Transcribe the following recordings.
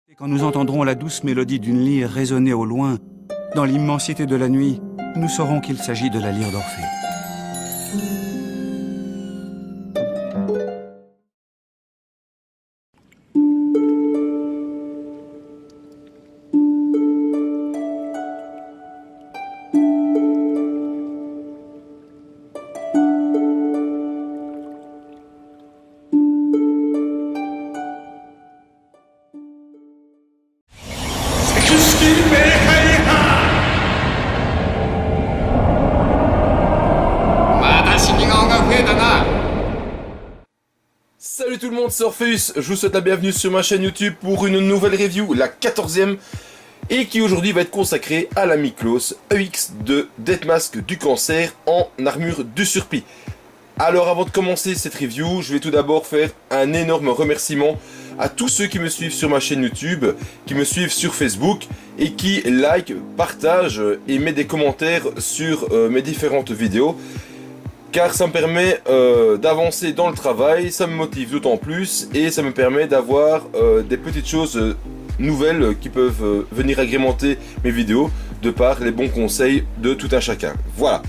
Et quand nous entendrons la douce mélodie d'une lyre résonner au loin, dans l'immensité de la nuit, nous saurons qu'il s'agit de la lyre d'Orphée. Salut tout le monde, c'est Orpheus, je vous souhaite la bienvenue sur ma chaîne YouTube pour une nouvelle review, la 14e, et qui aujourd'hui va être consacrée à la Miklos EX de Deathmask du Cancer en armure du surplis. Alors avant de commencer cette review, je vais tout d'abord faire un énorme remerciement à tous ceux qui me suivent sur ma chaîne YouTube, qui me suivent sur Facebook et qui like, partagent et mettent des commentaires sur mes différentes vidéos. Car ça me permet d'avancer dans le travail, ça me motive d'autant plus et ça me permet d'avoir des petites choses nouvelles qui peuvent venir agrémenter mes vidéos de par les bons conseils de tout un chacun. Voilà.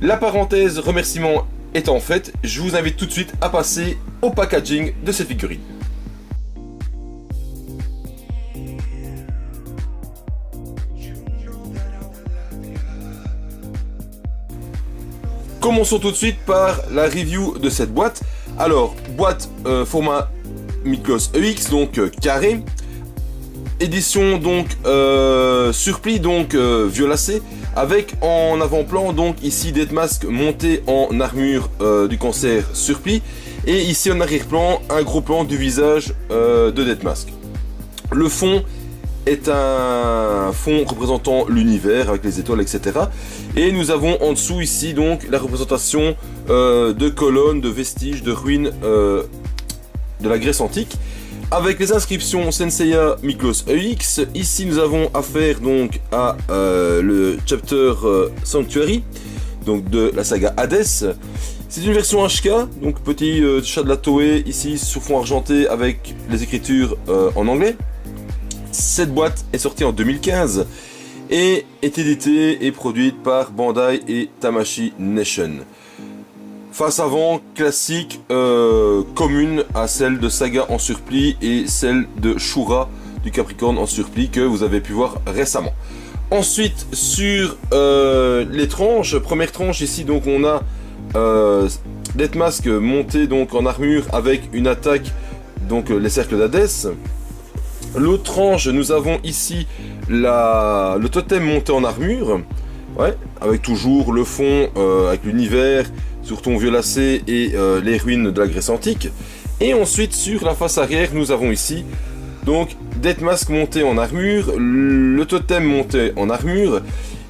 La parenthèse remerciement étant faite, je vous invite tout de suite à passer au packaging de cette figurine. Commençons tout de suite par la review de cette boîte. Alors, boîte format Miklos EX, donc carré. Édition donc surplis, donc violacé, avec en avant-plan donc ici Deathmask monté en armure du Cancer surplis, et ici en arrière-plan un gros plan du visage de Deathmask. Le fond est un fond représentant l'univers avec les étoiles, etc. Et nous avons en dessous ici donc la représentation de colonnes, de vestiges, de ruines de la Grèce antique, avec les inscriptions Senseiya Miklos EX. Ici nous avons affaire donc à le chapter Sanctuary, donc de la saga Hades. C'est une version HK, donc petit chat de la Toei ici sur fond argenté avec les écritures en anglais. Cette boîte est sortie en 2015 et est éditée et produite par Bandai et Tamashii Nation. Face avant classique, commune à celle de Saga en surplis et celle de Shura du Capricorne en surplis que vous avez pu voir récemment. Ensuite sur les tranches, première tranche ici donc on a Deathmask monté donc en armure avec une attaque, donc les cercles d'Hadès. L'autre tranche, nous avons ici le totem monté en armure, ouais, avec toujours le fond avec l'univers sur ton violacé et les ruines de la Grèce antique. Et ensuite sur la face arrière, nous avons ici donc Deathmask monté en armure, le totem monté en armure,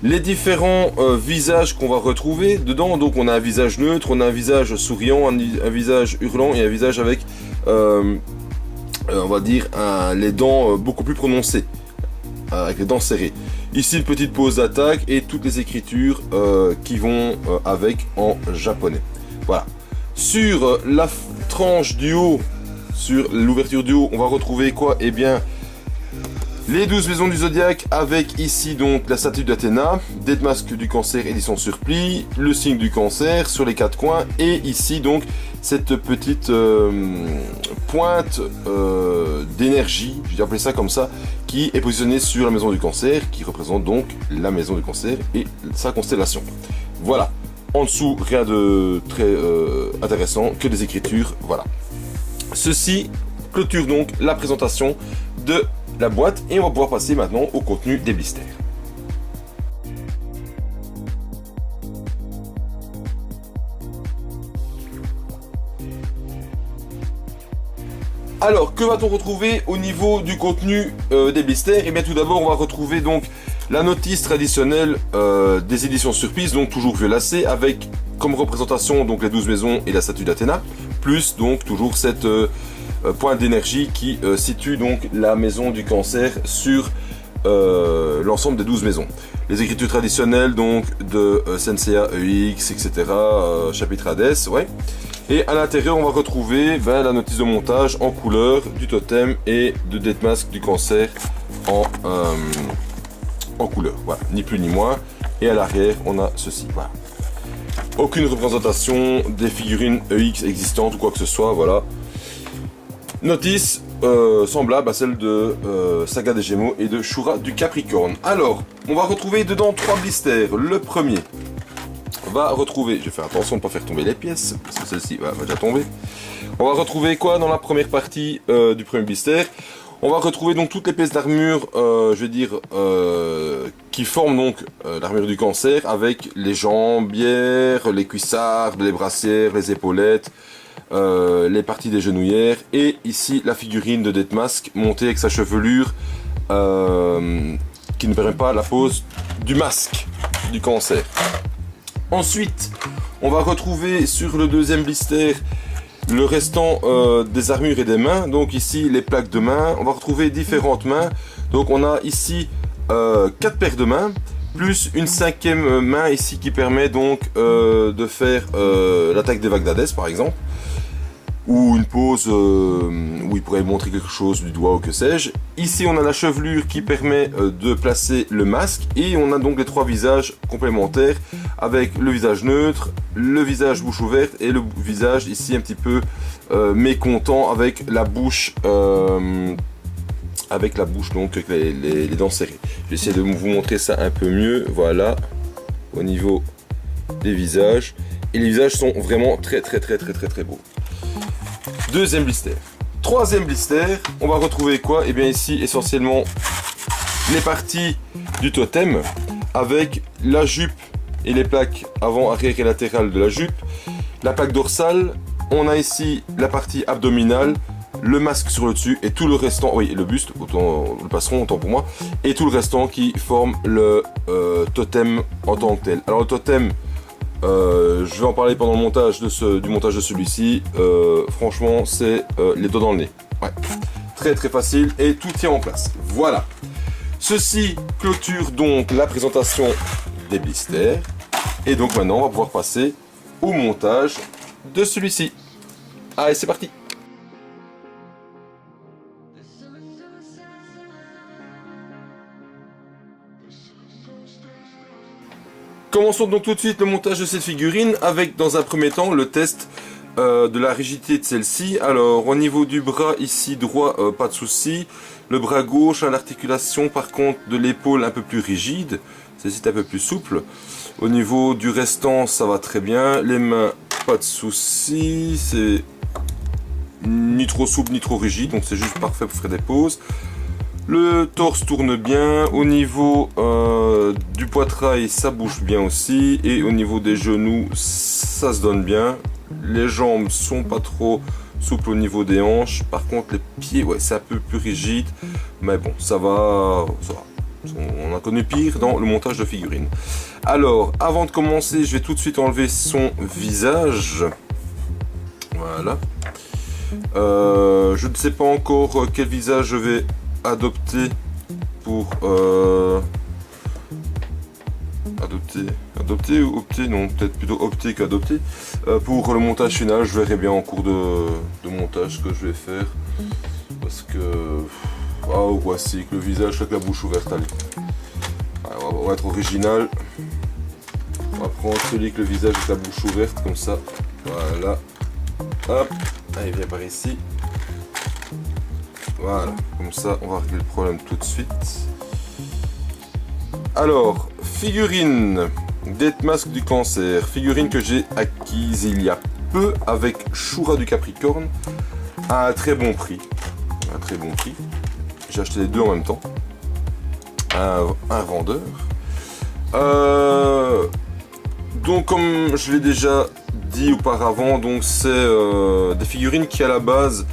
les différents visages qu'on va retrouver dedans. Donc on a un visage neutre, on a un visage souriant, un visage hurlant et un visage avec on va dire les dents beaucoup plus prononcées, avec les dents serrées. Ici une petite pause d'attaque et toutes les écritures qui vont avec en japonais. Voilà. Sur la tranche du haut, sur l'ouverture du haut, on va retrouver quoi? Eh bien, les 12 maisons du zodiaque avec ici donc la statue d'Athéna, Deathmask du Cancer édition surplis, le signe du Cancer sur les quatre coins et ici donc cette petite pointe d'énergie, je vais appeler ça comme ça, qui est positionnée sur la maison du Cancer, qui représente donc la maison du Cancer et sa constellation. Voilà. En dessous, rien de très intéressant, que des écritures, voilà. Ceci clôture donc la présentation de la boîte et on va pouvoir passer maintenant au contenu des blisters. Alors, que va-t-on retrouver au niveau du contenu des blisters? Et bien tout d'abord, on va retrouver donc la notice traditionnelle des éditions surprises, donc toujours violacée, avec comme représentation donc les 12 maisons et la statue d'Athéna, plus donc toujours cette pointe d'énergie qui situe donc la maison du Cancer sur l'ensemble des 12 maisons. Les écritures traditionnelles donc de Senseiya EX, etc. Chapitre Hades, ouais. Et à l'intérieur, on va retrouver la notice de montage en couleur du totem et de Death Mask du cancer en couleur. Voilà, ni plus ni moins. Et à l'arrière, on a ceci. Voilà. Aucune représentation des figurines EX existantes ou quoi que ce soit. Voilà. Notice semblable à celle de Saga des Gémeaux et de Shura du Capricorne. Alors, on va retrouver dedans 3 blisters. Le premier va retrouver, je vais faire attention de ne pas faire tomber les pièces, parce que celle-ci va déjà tomber. On va retrouver quoi dans la première partie du premier blister? On va retrouver donc toutes les pièces d'armure, je vais dire, qui forment donc l'armure du cancer, avec les jambières, les cuissardes, les brassières, les épaulettes, les parties des genouillères, et ici la figurine de Death Mask montée avec sa chevelure qui ne permet pas la pose du masque du cancer. Ensuite, on va retrouver sur le deuxième blister le restant des armures et des mains. Donc ici les plaques de main, on va retrouver différentes mains. Donc on a ici 4 paires de mains, plus une 5e main ici qui permet donc de faire l'attaque des vagues d'Hadès par exemple. Ou une pose où il pourrait montrer quelque chose du doigt ou que sais-je. Ici on a la chevelure qui permet de placer le masque, et on a donc les 3 visages complémentaires avec le visage neutre, le visage bouche ouverte et le visage ici un petit peu mécontent avec la bouche donc avec les dents serrées. Je vais essayer de vous montrer ça un peu mieux, voilà, au niveau des visages, et les visages sont vraiment très beaux. Deuxième blister. Troisième blister, on va retrouver quoi? Et bien ici essentiellement les parties du totem avec la jupe et les plaques avant, arrière et latérales de la jupe, la plaque dorsale, on a ici la partie abdominale, le masque sur le dessus et tout le restant, oui, le buste, autant le passeron, autant pour moi, et tout le restant qui forme le totem en tant que tel. Alors le totem, je vais en parler pendant le montage du montage de celui-ci. Franchement, c'est les doigts dans le nez. Ouais. Très facile et tout tient en place. Voilà. Ceci clôture donc la présentation des blisters. Et donc maintenant, on va pouvoir passer au montage de celui-ci. Allez, c'est parti. Commençons donc tout de suite le montage de cette figurine avec dans un premier temps le test de la rigidité de celle-ci. Alors au niveau du bras ici droit, pas de souci. Le bras gauche a l'articulation par contre de l'épaule un peu plus rigide. Celle-ci est un peu plus souple. Au niveau du restant ça va très bien. Les mains, pas de souci. C'est ni trop souple ni trop rigide, donc c'est juste parfait pour faire des poses. Le torse tourne bien, au niveau du poitrail ça bouge bien aussi, et au niveau des genoux ça se donne bien. Les jambes sont pas trop souples au niveau des hanches, par contre les pieds, ouais, c'est un peu plus rigide, mais bon, ça va. On a connu pire dans le montage de figurines. Alors, avant de commencer, je vais tout de suite enlever son visage. Voilà. Je ne sais pas encore quel visage je vais adopter pour adopter ou opter, non, peut-être plutôt opter qu'adopter pour le montage final. Je verrai bien en cours de montage ce que je vais faire, parce que voici que le visage avec la bouche ouverte. Allez, on va être original, on va prendre celui avec le visage avec la bouche ouverte comme ça. Voilà, hop, allez, viens par ici. Voilà, comme ça on va régler le problème tout de suite. Alors, figurine Death Mask du cancer, figurine que j'ai acquise il y a peu avec Shura du Capricorne à un très bon prix. J'ai acheté les deux en même temps. Un vendeur. Donc comme je l'ai déjà dit auparavant, donc c'est des figurines qui à la base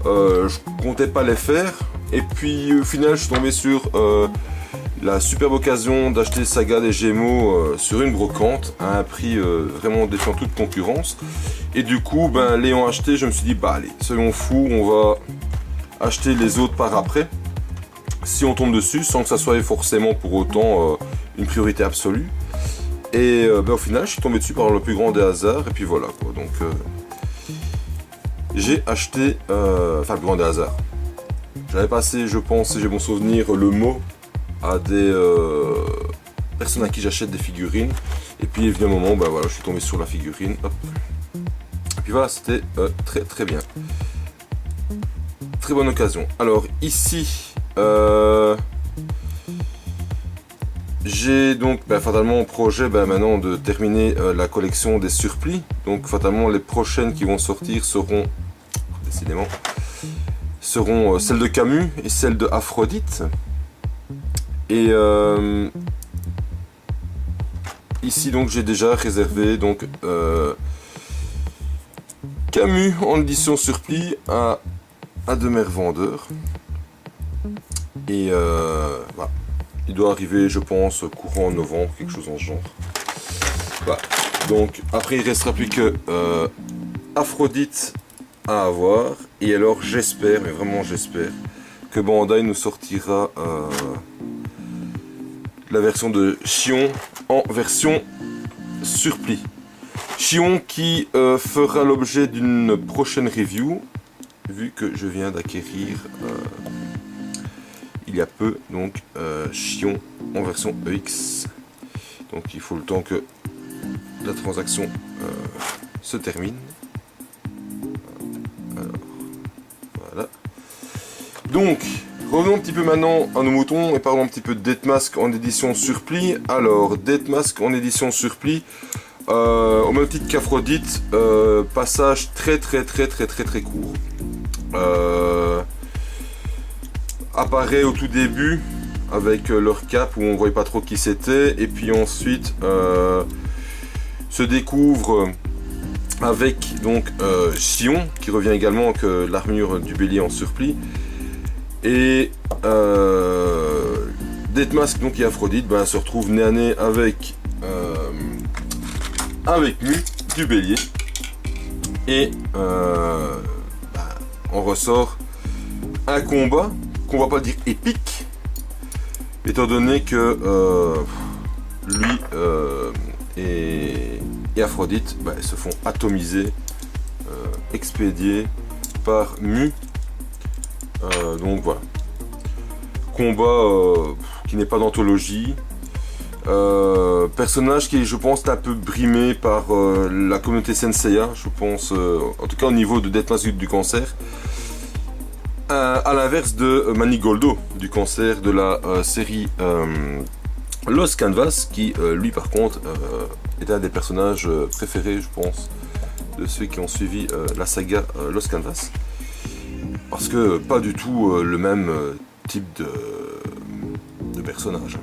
je comptais pas les faire, et puis au final je suis tombé sur la superbe occasion d'acheter Saga des Gémeaux sur une brocante à un prix vraiment défiant toute concurrence, et du coup l'ayant acheté, je me suis dit allez, soyons fous, on va acheter les autres par après si on tombe dessus, sans que ça soit forcément pour autant une priorité absolue. Et au final je suis tombé dessus par le plus grand des hasards, et puis voilà quoi. Donc j'ai acheté, enfin le grand des hasards. J'avais passé, je pense, si j'ai bon souvenir, le mot à des personnes à qui j'achète des figurines. Et puis il vient un moment, ben voilà, je suis tombé sur la figurine. Hop. Et puis voilà, c'était très très bien. Très bonne occasion. Alors ici, j'ai donc fatalement projet maintenant de terminer la collection des surplis. Donc fatalement les prochaines qui vont sortir seront, décidément, celles de Camus et celles de Aphrodite. Et ici donc j'ai déjà réservé donc Camus en édition surplis à de mes revendeurs. Et voilà. Il doit arriver, je pense, courant novembre, quelque chose en ce genre. Voilà. Donc après il restera plus que Aphrodite à avoir. Et alors j'espère, mais vraiment j'espère, que Bandai nous sortira la version de Shion en version surplis. Shion qui fera l'objet d'une prochaine review, vu que je viens d'acquérir il y a peu donc Shion en version EX. Donc il faut le temps que la transaction se termine. Alors, voilà. Donc revenons un petit peu maintenant à nos moutons et parlons un petit peu de Deathmask en édition surplis. Alors Deathmask en édition surplis, au même titre qu'Aphrodite, passage très court. Apparaît au tout début avec leur cape où on voyait pas trop qui c'était, et puis ensuite se découvre avec donc Shion qui revient également que l'armure du bélier en surplis, et Deathmask donc et Aphrodite se retrouvent nez à nez avec Mu du bélier, et on ressort un combat qu'on va pas dire épique, étant donné que lui et Aphrodite se font atomiser, expédier par Mu. Donc voilà, combat qui n'est pas d'anthologie, personnage qui, je pense, est un peu brimé par la communauté Senseiya, je pense, en tout cas au niveau de Deathmask du cancer. À l'inverse de Manigoldo du cancer de la série Lost Canvas, qui lui par contre est un des personnages préférés, je pense, de ceux qui ont suivi la saga Lost Canvas, parce que pas du tout le même type de personnage.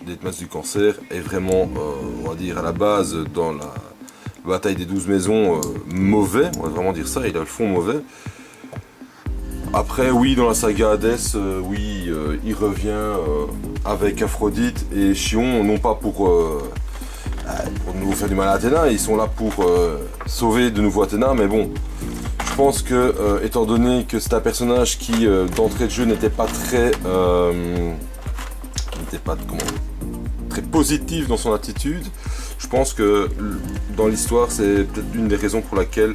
Deathmask du cancer est vraiment, on va dire, à la base dans la bataille des 12 maisons mauvais, on va vraiment dire ça, il a le fond mauvais. Après, oui, dans la saga Hades, il revient avec Aphrodite et Shion, non pas pour nous faire du mal à Athéna, ils sont là pour sauver de nouveau Athéna, mais bon, je pense que, étant donné que c'est un personnage qui, d'entrée de jeu, n'était pas très positif dans son attitude, je pense que dans l'histoire, c'est peut-être une des raisons pour laquelle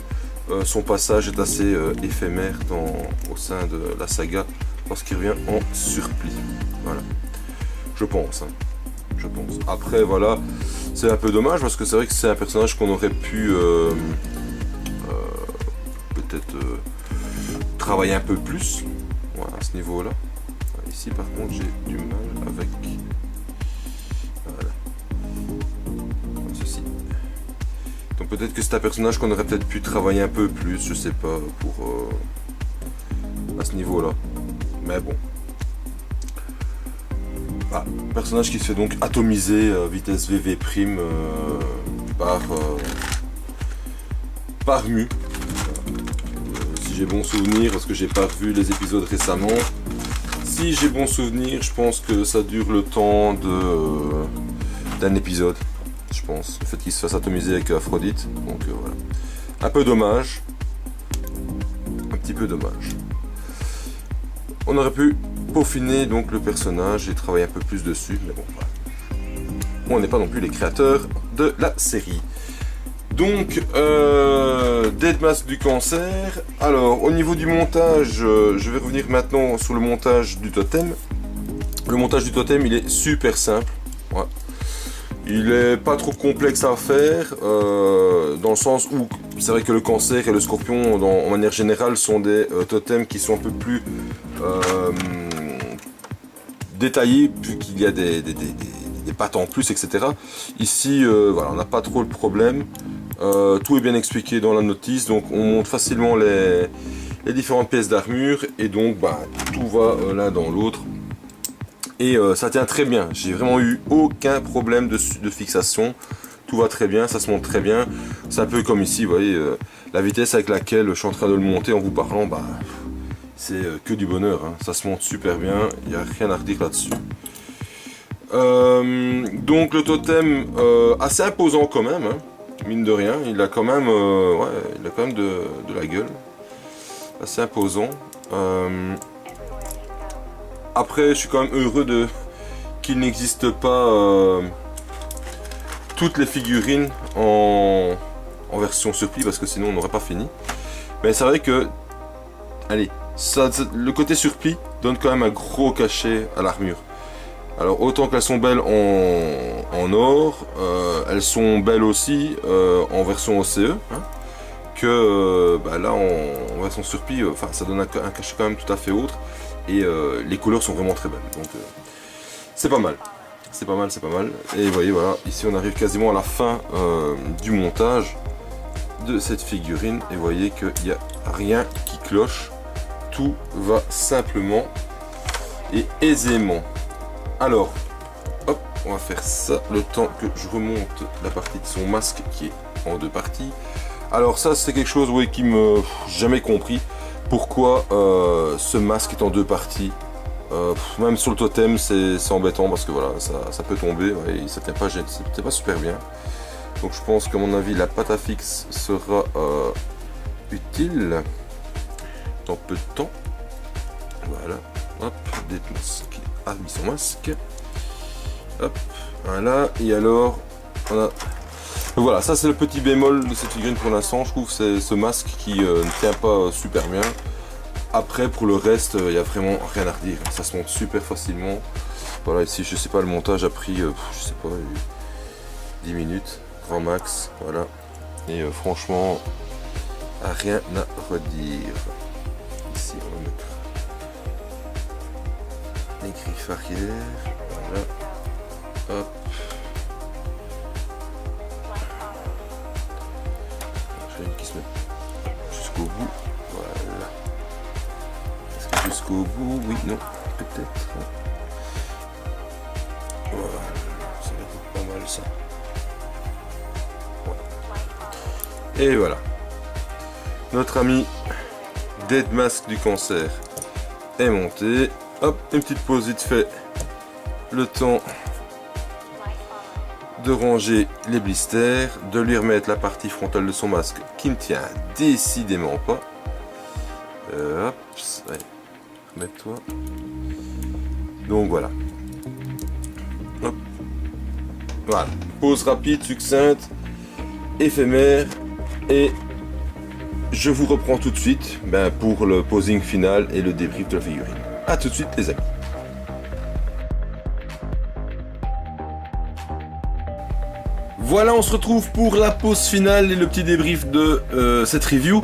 son passage est assez éphémère au sein de la saga, parce qu'il revient en surplis. Voilà. Je pense. Après, voilà, c'est un peu dommage, parce que c'est vrai que c'est un personnage qu'on aurait pu peut-être travailler un peu plus, voilà, à ce niveau-là. Ici, par contre, j'ai du mal avec... Voilà. Ceci. Donc peut-être que c'est un personnage qu'on aurait peut-être pu travailler un peu plus, je sais pas, pour à ce niveau-là. Mais bon. Personnage qui se fait donc atomiser vitesse VV prime par Mu. Si j'ai bon souvenir, parce que j'ai pas revu les épisodes récemment, si j'ai bon souvenir, je pense que ça dure le temps d'un épisode. Je pense, le fait qu'il se fasse atomiser avec Aphrodite, donc voilà. Un peu dommage, un petit peu dommage. On aurait pu peaufiner donc le personnage et travailler un peu plus dessus, mais bon, voilà. On n'est pas non plus les créateurs de la série. Donc, Dead Mask du cancer. Alors, au niveau du montage, je vais revenir maintenant sur le montage du totem. Le montage du totem, il est super simple. Ouais. Il est pas trop complexe à faire, dans le sens où c'est vrai que le cancer et le scorpion, en manière générale, sont des totems qui sont un peu plus détaillés, vu qu'il y a des pattes en plus, etc. Ici, voilà, on n'a pas trop le problème. Tout est bien expliqué dans la notice, donc on monte facilement les différentes pièces d'armure, et donc bah, tout va l'un dans l'autre. Et ça tient très bien, j'ai vraiment eu aucun problème de fixation, tout va très bien, ça se monte très bien. C'est un peu comme ici, vous voyez, la vitesse avec laquelle je suis en train de le monter en vous parlant, bah, c'est que du bonheur, hein. Ça se monte super bien, il n'y a rien à redire là-dessus. Donc le totem, assez imposant quand même, hein, mine de rien, il a quand même, ouais, il a quand même de la gueule, assez imposant. Après, je suis quand même heureux qu'il n'existe pas toutes les figurines en version surplis, parce que sinon on n'aurait pas fini. Mais c'est vrai que, allez, le côté surplis donne quand même un gros cachet à l'armure. Alors autant qu'elles sont belles en or, elles sont belles aussi en version OCE, hein, que bah là en version surplis, enfin ça donne un cachet quand même tout à fait autre. Et les couleurs sont vraiment très belles, donc c'est pas mal, c'est pas mal, c'est pas mal. Et vous voyez, voilà, ici on arrive quasiment à la fin du montage de cette figurine, et vous voyez qu'il n'y a rien qui cloche, tout va simplement et aisément. Alors, hop, on va faire ça le temps que je remonte la partie de son masque qui est en deux parties. Alors ça, c'est quelque chose, ouais, qui me jamais compris. Pourquoi ce masque est en deux parties, même sur le totem c'est embêtant, parce que voilà, ça peut tomber, ouais, et ça tient pas super bien. Donc je pense qu'à mon avis la pâte à fixe sera utile dans peu de temps. Voilà, hop, Dead Mask a mis son masque, hop, voilà. Et alors on a, voilà, ça c'est le petit bémol de cette figurine pour l'instant. Je trouve c'est ce masque qui ne tient pas super bien. Après pour le reste, il n'y a vraiment rien à redire, ça se monte super facilement. Voilà, ici je sais pas, le montage a pris je sais pas 10 minutes grand max, voilà. Et franchement rien à redire. Ici on va mettre les griffes arrière, voilà, hop. Qui se met jusqu'au bout, voilà. Est-ce que jusqu'au bout, oui, non, peut-être. Voilà, ça va être pas mal ça. Ouais. Et voilà, notre ami Dead Mask du cancer est monté. Hop, une petite pause vite fait, le temps de ranger les blisters, de lui remettre la partie frontale de son masque qui ne tient décidément pas. Hop, allez, remets-toi. Donc voilà. Hop. Voilà, pause rapide, succincte, éphémère, et je vous reprends tout de suite pour le posing final et le débrief de la figurine. A tout de suite les amis. Voilà, on se retrouve pour la pause finale et le petit débrief de cette review.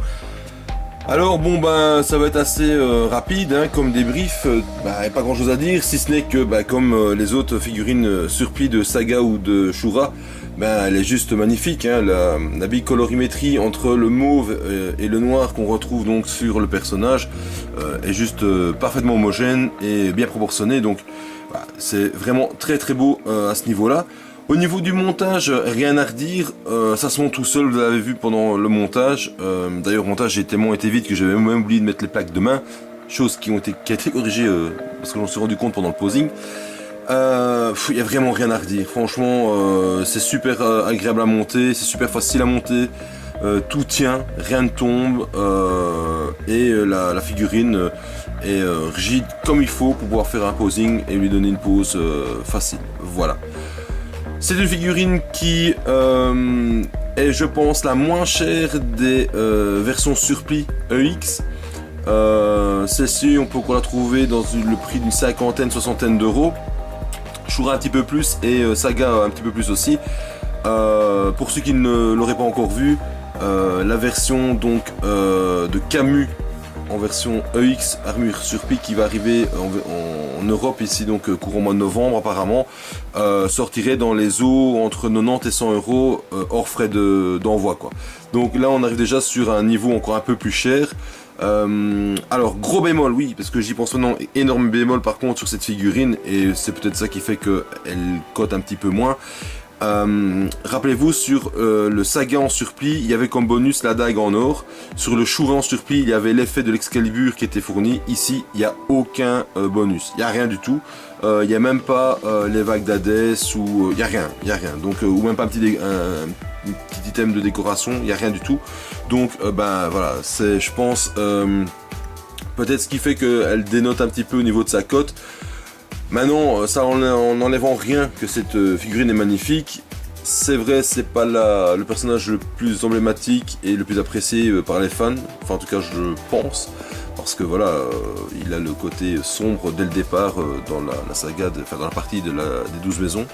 Alors bon, ça va être assez rapide, hein, comme débrief, pas grand chose à dire, si ce n'est que comme les autres figurines surplis de Saga ou de Shura, elle est juste magnifique, hein, la bicolorimétrie entre le mauve et le noir qu'on retrouve donc sur le personnage est juste parfaitement homogène et bien proportionné, donc c'est vraiment très très beau à ce niveau-là. Au niveau du montage, rien à redire, ça se monte tout seul, vous l'avez vu pendant le montage. D'ailleurs, le montage j'ai tellement été vite que j'avais même oublié de mettre les plaques de main, chose qui a été corrigée parce que j'en suis rendu compte pendant le posing. Il n'y a vraiment rien à redire, franchement, c'est super agréable à monter, c'est super facile à monter, tout tient, rien ne tombe, et la figurine est rigide comme il faut pour pouvoir faire un posing et lui donner une pose facile, voilà. C'est une figurine qui est, je pense, la moins chère des versions Surplis EX. Celle-ci, on peut encore la trouver dans le prix d'une cinquantaine, soixantaine d'euros. Shura un petit peu plus et Saga un petit peu plus aussi. Pour ceux qui ne l'auraient pas encore vu, la version donc de Camus en version EX armure Surplis qui va arriver en Europe ici donc courant mois de novembre apparemment, sortirait dans les eaux entre 90 et 100 euros hors frais d'envoi quoi. Donc là on arrive déjà sur un niveau encore un peu plus cher. Alors gros bémol oui parce que j'y pense maintenant, énorme bémol par contre sur cette figurine et c'est peut-être ça qui fait qu'elle cote un petit peu moins. Rappelez-vous sur le Saga en Surplis il y avait comme bonus la dague en or, sur le Shura en Surplis il y avait l'effet de l'Excalibur qui était fourni, ici il n'y a aucun bonus, il n'y a rien du tout, il n'y a même pas les vagues d'Hadès ou il n'y a rien, donc ou même pas un petit item de décoration, il n'y a rien du tout, donc ben voilà, c'est je pense peut-être ce qui fait qu'elle dénote un petit peu au niveau de sa cote. Maintenant, ça en enlevant rien que cette figurine est magnifique. C'est vrai, c'est pas le personnage le plus emblématique et le plus apprécié par les fans. Enfin, en tout cas, je pense. Parce que voilà, il a le côté sombre dès le départ dans la saga, dans la partie des 12 maisons.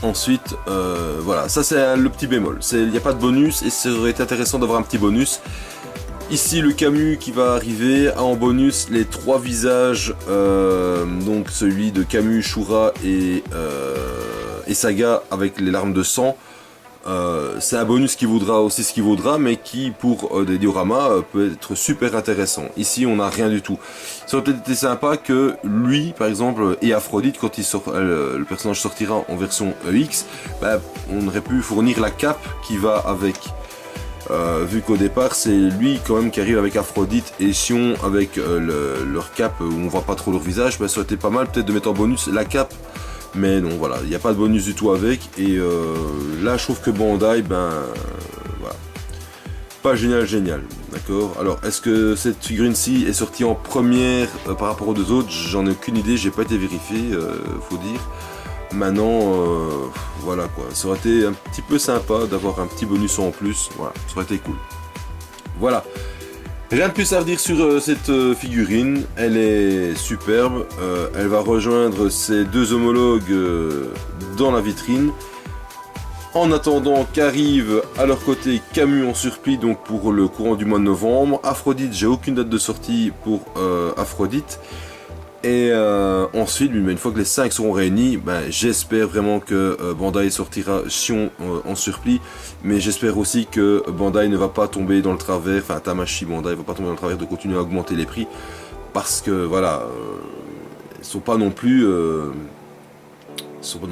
Ensuite, voilà, ça c'est le petit bémol. Il n'y a pas de bonus et ça aurait été intéressant d'avoir un petit bonus. Ici le Camus qui va arriver a en bonus les 3 visages, donc celui de Camus, Shura et Saga avec les larmes de sang. C'est un bonus qui vaudra aussi ce qu'il vaudra, mais qui pour des dioramas peut être super intéressant. Ici on n'a rien du tout. Ça aurait peut-être été sympa que lui par exemple et Aphrodite quand le personnage sortira en version EX, bah, on aurait pu fournir la cape qui va avec. Vu qu'au départ c'est lui quand même qui arrive avec Aphrodite et Sion avec leur cape où on voit pas trop leur visage, bah, ça aurait été pas mal peut-être de mettre en bonus la cape, mais non voilà, il n'y a pas de bonus du tout avec et là je trouve que Bandai voilà, pas génial, d'accord. Alors est-ce que cette figurine-ci est sortie en première par rapport aux deux autres, j'en ai aucune idée, j'ai pas été vérifié, faut dire. Maintenant, voilà quoi, ça aurait été un petit peu sympa d'avoir un petit bonus en plus, voilà, ça aurait été cool. Voilà, rien de plus à redire sur cette figurine, elle est superbe, elle va rejoindre ses 2 homologues dans la vitrine. En attendant qu'arrive à leur côté Camus en Surplis, donc pour le courant du mois de novembre. Aphrodite, j'ai aucune date de sortie pour Aphrodite. Et ensuite, une fois que les 5 seront réunis, j'espère vraiment que Bandai sortira Sion en Surplis, mais j'espère aussi que Bandai ne va pas tomber dans le travers, enfin Tamashii Bandai ne va pas tomber dans le travers de continuer à augmenter les prix, parce que voilà, ils ne sont pas non plus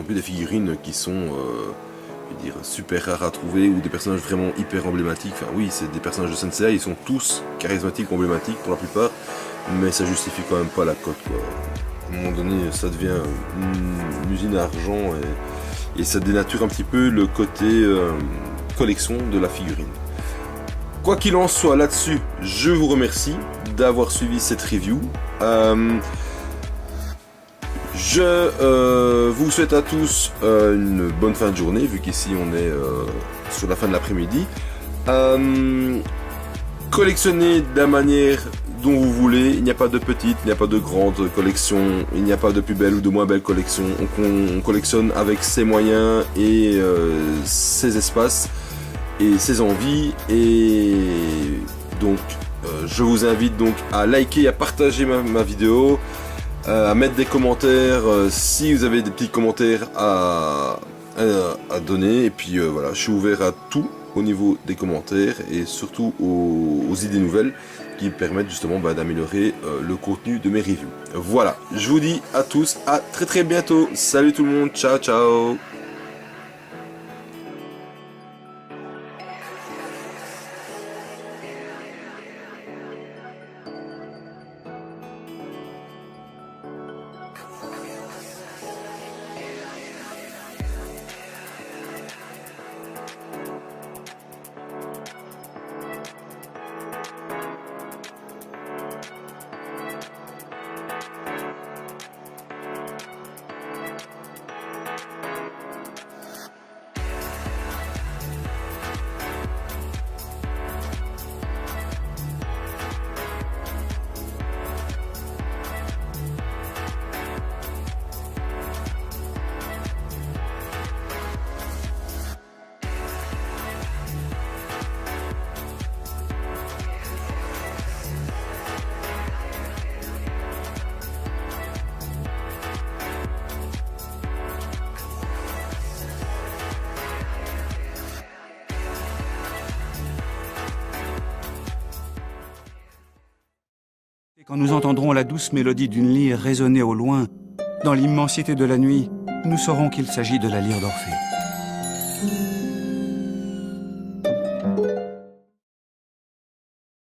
des figurines qui sont je veux dire, super rares à trouver ou des personnages vraiment hyper emblématiques. Enfin oui, c'est des personnages de Sensei, ils sont tous charismatiques, emblématiques pour la plupart. Mais ça justifie quand même pas la cote quoi. À un moment donné ça devient une usine à argent et ça dénature un petit peu le côté collection de la figurine. Quoi qu'il en soit là-dessus, je vous remercie d'avoir suivi cette review. Je vous souhaite à tous une bonne fin de journée vu qu'ici on est sur la fin de l'après-midi. Collectionnez de la manière dont vous voulez, il n'y a pas de petite, il n'y a pas de grande collection, il n'y a pas de plus belle ou de moins belle collection, on collectionne avec ses moyens et ses espaces et ses envies et donc je vous invite donc à liker, à partager ma vidéo, à mettre des commentaires si vous avez des petits commentaires à donner et puis voilà, je suis ouvert à tout au niveau des commentaires et surtout aux idées nouvelles qui permettent justement d'améliorer le contenu de mes reviews. Voilà, je vous dis à tous, à très bientôt. Salut tout le monde, ciao ciao. Et quand nous entendrons la douce mélodie d'une lyre résonner au loin, dans l'immensité de la nuit, nous saurons qu'il s'agit de la lyre d'Orphée.